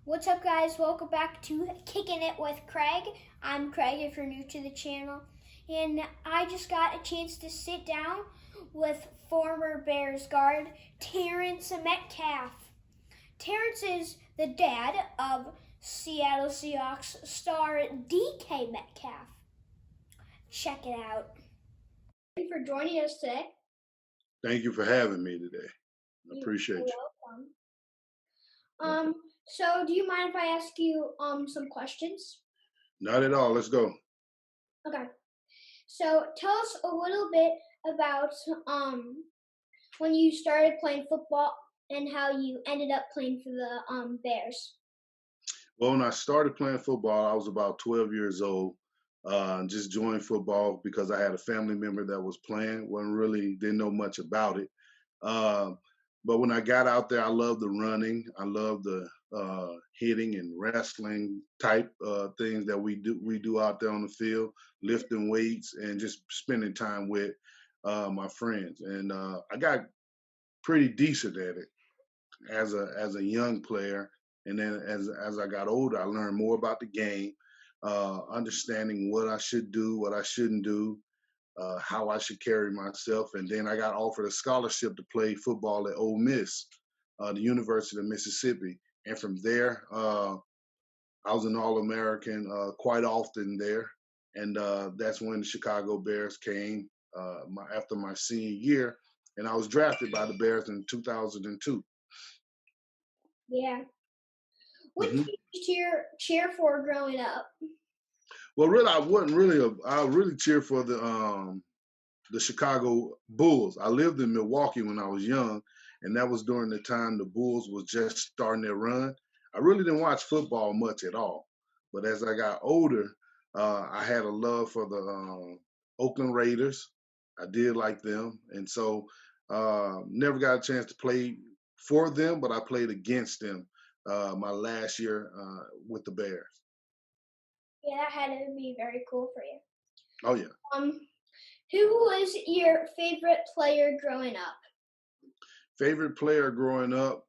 What's up, guys? Welcome back to Kicking It with Craig. I'm Craig if you're new to the channel. And I just got a chance to sit down with former Bears guard Terrance Metcalf. Terrance is the dad of Seattle Seahawks star DK Metcalf. Check it out. Thank you for joining us today. Thank you for having me today. I appreciate you. Welcome. So do you mind if I ask you some questions? Not at all. Let's go. Okay. So tell us a little bit about when you started playing football and how you ended up playing for the Bears. Well, when I started playing football, I was about 12 years old. Just joined football because I had a family member that was playing. Didn't know much about it. But when I got out there, I loved the running. I loved the hitting and wrestling type things that we do out there on the field, lifting weights and just spending time with my friends. And I got pretty decent at it as a young player. And then as I got older, I learned more about the game, understanding what I should do, what I shouldn't do, how I should carry myself. And then I got offered a scholarship to play football at Ole Miss, the University of Mississippi. And from there, I was an All-American quite often there. And that's when the Chicago Bears came after my senior year. And I was drafted by the Bears in 2002. Yeah. What did you cheer for growing up? Well, really, I really cheer for the Chicago Bulls. I lived in Milwaukee when I was young, and that was during the time the Bulls was just starting their run. I really didn't watch football much at all, but as I got older, I had a love for the Oakland Raiders. I did like them, and so never got a chance to play for them, but I played against them my last year with the Bears. Yeah, that had to be very cool for you. Oh yeah. Who was your favorite player growing up? Favorite player growing up,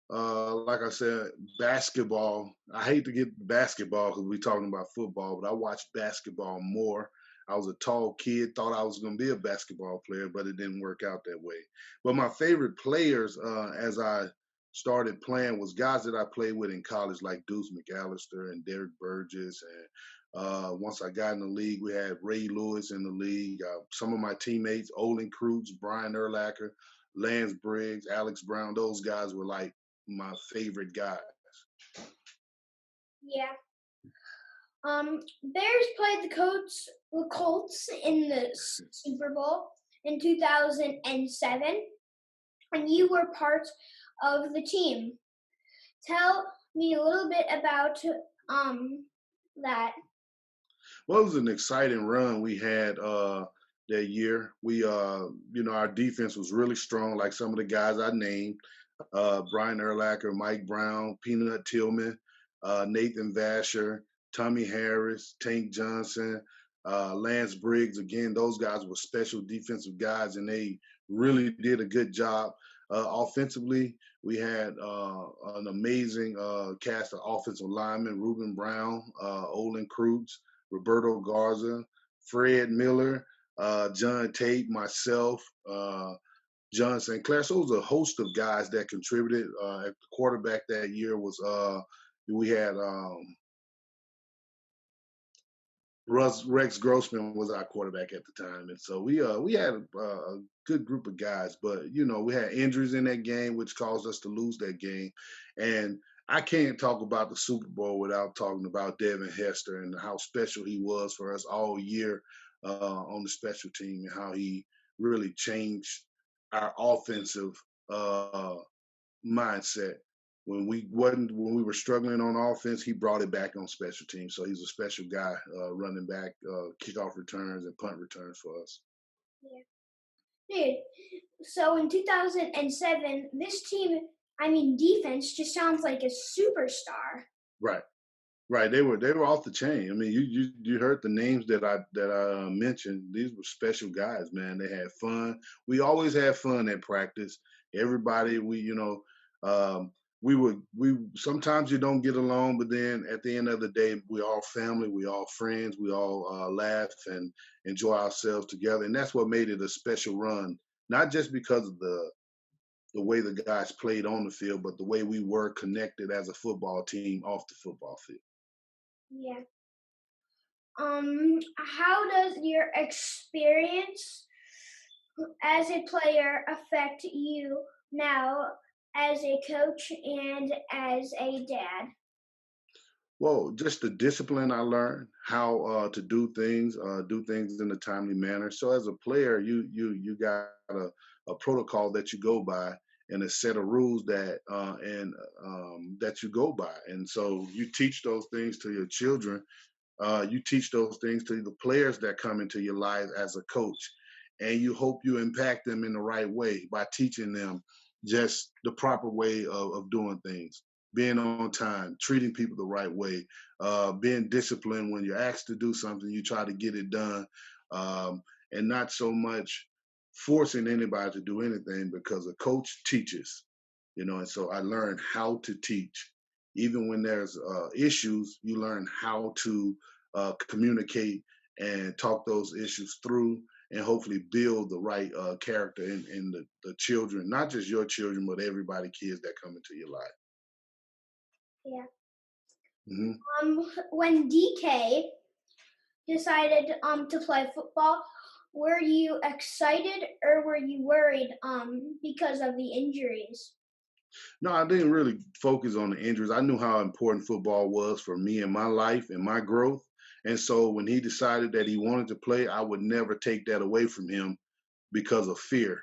like I said, basketball. I hate to get basketball because we're talking about football, but I watched basketball more. I was a tall kid, thought I was going to be a basketball player, but it didn't work out that way. But my favorite players as I started playing was guys that I played with in college, like Deuce McAllister and Derek Burgess. And once I got in the league, we had Ray Lewis in the league. Some of my teammates, Olin Kreutz, Brian Urlacher, Lance Briggs, Alex Brown, those guys were like my favorite guys. Yeah. Bears played the Colts in the Super Bowl in 2007, and you were part of the team. Tell me a little bit about that. Well, it was an exciting run we had that year. We, our defense was really strong, like some of the guys I named, Brian Urlacher, Mike Brown, Peanut Tillman, Nathan Vasher, Tommy Harris, Tank Johnson, Lance Briggs. Again, those guys were special defensive guys, and they really did a good job. Offensively, we had an amazing cast of offensive linemen: Reuben Brown, Olin Kreutz, Roberto Garza, Fred Miller, John Tate, myself, John St. Clair. So it was a host of guys that contributed. At the quarterback that year was we had Rex Grossman was our quarterback at the time, and so we had a good group of guys. But we had injuries in that game, which caused us to lose that game. And I can't talk about the Super Bowl without talking about Devin Hester and how special he was for us all year on the special team, and how he really changed our offensive mindset. When we were struggling on offense, he brought it back on special teams. So he's a special guy, running back, kickoff returns and punt returns for us. Yeah. Dude, so in 2007, this team, defense just sounds like a superstar. Right. They were off the chain. I mean, you heard the names that I mentioned. These were special guys, man. They had fun. We always had fun at practice. Everybody, we sometimes you don't get along, but then at the end of the day, we all family, we all friends, we all laugh and enjoy ourselves together, and that's what made it a special run. Not just because of the way the guys played on the field, but the way we were connected as a football team off the football field. Yeah. How does your experience as a player affect you now as a coach and as a dad? Well, just the discipline I learned, how to do things in a timely manner. So as a player, you got a protocol that you go by and a set of rules that you go by. And so you teach those things to your children. You teach those things to the players that come into your life as a coach, and you hope you impact them in the right way by teaching them just the proper way of doing things, being on time, treating people the right way, being disciplined when you're asked to do something, you try to get it done, and not so much forcing anybody to do anything because a coach teaches, and so I learned how to teach. Even when there's issues, you learn how to communicate and talk those issues through and hopefully build the right character in the children, not just your children, but everybody, kids that come into your life. Yeah. Hmm. When DK decided to play football, were you excited or were you worried because of the injuries? No, I didn't really focus on the injuries. I knew how important football was for me and my life and my growth. And so when he decided that he wanted to play, I would never take that away from him because of fear.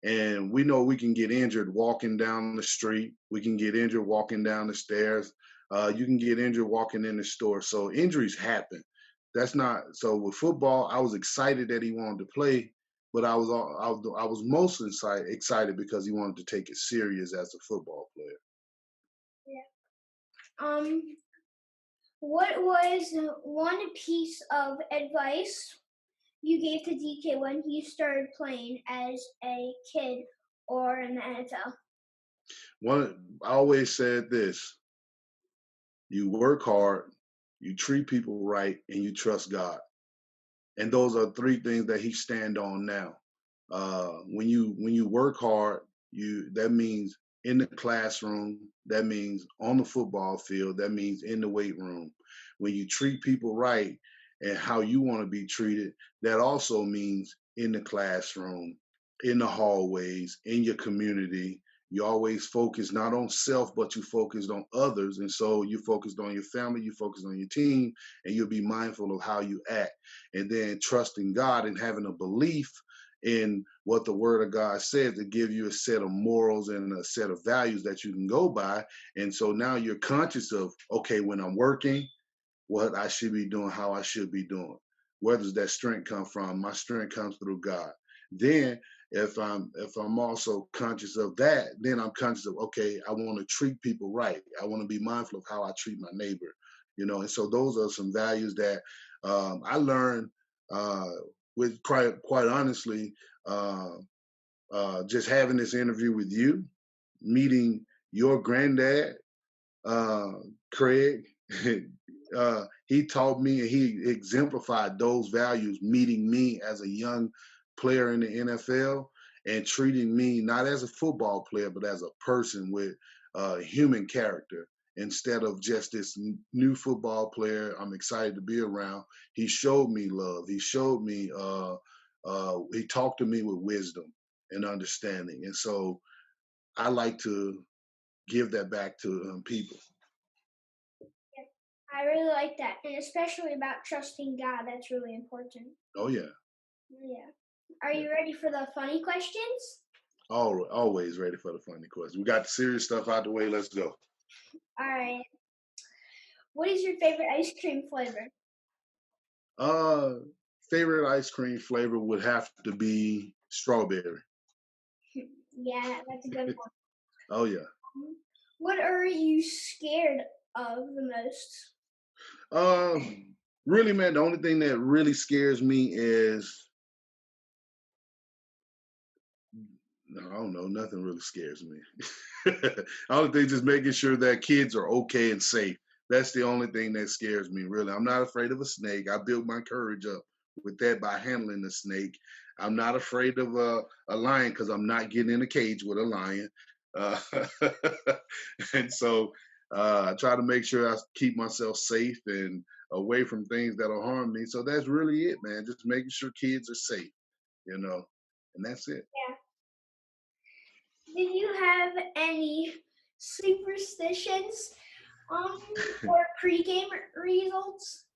And we know we can get injured walking down the street. We can get injured walking down the stairs. You can get injured walking in the store. So injuries happen. That's not so with football. I was excited that he wanted to play, but I was most excited because he wanted to take it serious as a football player. Yeah. Um, what was one piece of advice you gave to DK when he started playing as a kid or in the NFL? I always said this: you work hard, you treat people right, and you trust God. And those are three things that he stand on now. When you work hard, you that means in the classroom, that means on the football field, that means in the weight room. When you treat people right and how you want to be treated, that also means in the classroom, in the hallways, in your community. You always focus not on self, but you focused on others. And so you focused on your family, you focused on your team, and you'll be mindful of how you act. And then trusting God and having a belief in what the word of God says to give you a set of morals and a set of values that you can go by. And so now you're conscious of, okay, when I'm working, what I should be doing, how I should be doing. Where does that strength come from? My strength comes through God. Then if I'm also conscious of that, then I'm conscious of, okay, I want to treat people right. I want to be mindful of how I treat my neighbor. And so those are some values that I learned uh, with quite honestly, uh, just having this interview with you, meeting your granddad, uh, Craig. He taught me and he exemplified those values, meeting me as a young player in the NFL and treating me not as a football player, but as a person with human character instead of just this new football player I'm excited to be around. He showed me love. He showed me, he talked to me with wisdom and understanding. And so I like to give that back to people. Yeah, I really like that, and especially about trusting God. That's really important. Oh yeah, Yeah. Are yeah. you ready for the funny questions? Always ready for the funny questions. We got the serious stuff out the way. Let's go. All right. What is your favorite ice cream flavor? Uh, Favorite ice cream flavor would have to be strawberry. Yeah, that's a good one. Oh yeah. What are you scared of the most? Really, man, the only thing that really scares me is No, I don't know. Nothing really scares me. The only thing just making sure that kids are okay and safe. That's the only thing that scares me, really. I'm not afraid of a snake. I built my courage up with that by handling the snake. I'm not afraid of a lion because I'm not getting in a cage with a lion. Uh, and so I try to make sure I keep myself safe and away from things that'll harm me. So that's really it, man. Just making sure kids are safe, you know, and that's it. Yeah. Do you have any superstitions or pregame results?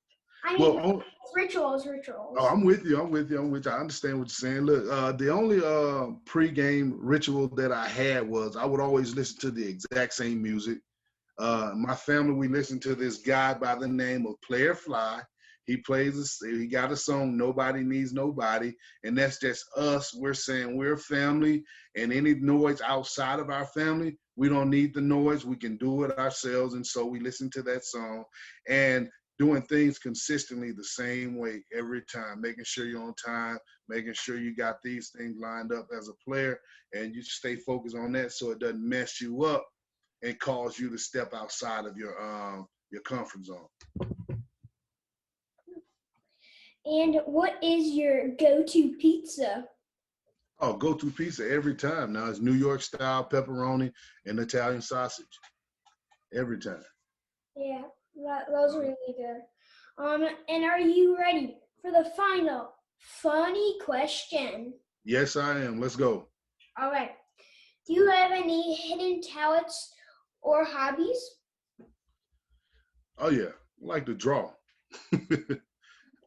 I mean, Well, rituals. oh, I'm with you. I'm with you. I'm with you. I understand what you're saying. Look, the only pregame ritual that I had was I would always listen to the exact same music. My family, we listen to this guy by the name of Player Fly. He got a song, Nobody Needs Nobody, and that's just us. We're saying we're a family, and any noise outside of our family, we don't need the noise. We can do it ourselves, and so we listen to that song and doing things consistently the same way every time, making sure you're on time, making sure you got these things lined up as a player, and you stay focused on that so it doesn't mess you up and cause you to step outside of your comfort zone. And what is your go-to pizza? Oh, go-to pizza every time. Now it's New York style pepperoni and Italian sausage every time. Yeah, those are really good. And are you ready for the final funny question? Yes, I am. Let's go. All right. Do you have any hidden talents or hobbies? Oh yeah, I like to draw.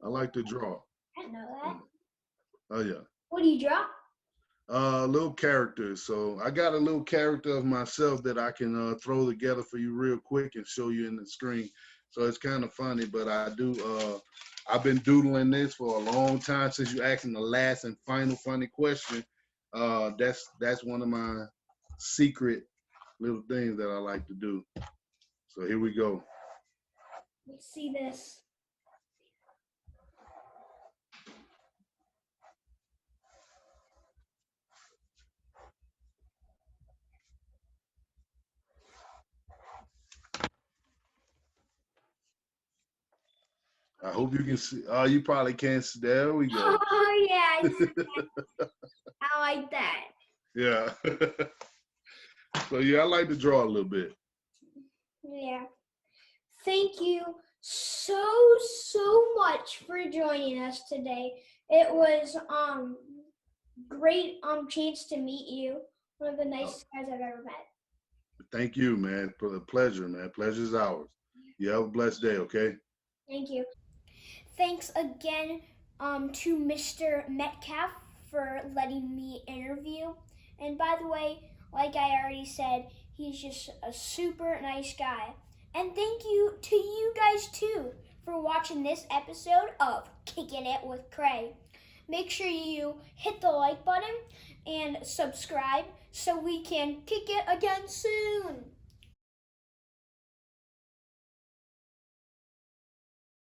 I like to draw. I didn't know that. Oh yeah. What do you draw? Little characters. So I got a little character of myself that I can throw together for you real quick and show you in the screen. So it's kind of funny, but I've been doodling this for a long time since you asked me the last and final funny question. That's one of my secret little things that I like to do. So here we go. Let's see this. I hope you can see. Oh, you probably can't see. There we go. Oh yeah, I like that. Yeah. So yeah, I like to draw a little bit. Yeah. Thank you so much for joining us today. It was great chance to meet you. One of the nicest guys I've ever met. Thank you, man. For the pleasure, man. Pleasure's ours. You have a blessed day, okay? Thank you. Thanks again to Mr. Metcalf for letting me interview. And by the way, like I already said, he's just a super nice guy. And thank you to you guys too for watching this episode of Kickin' It with Craig. Make sure you hit the like button and subscribe so we can kick it again soon.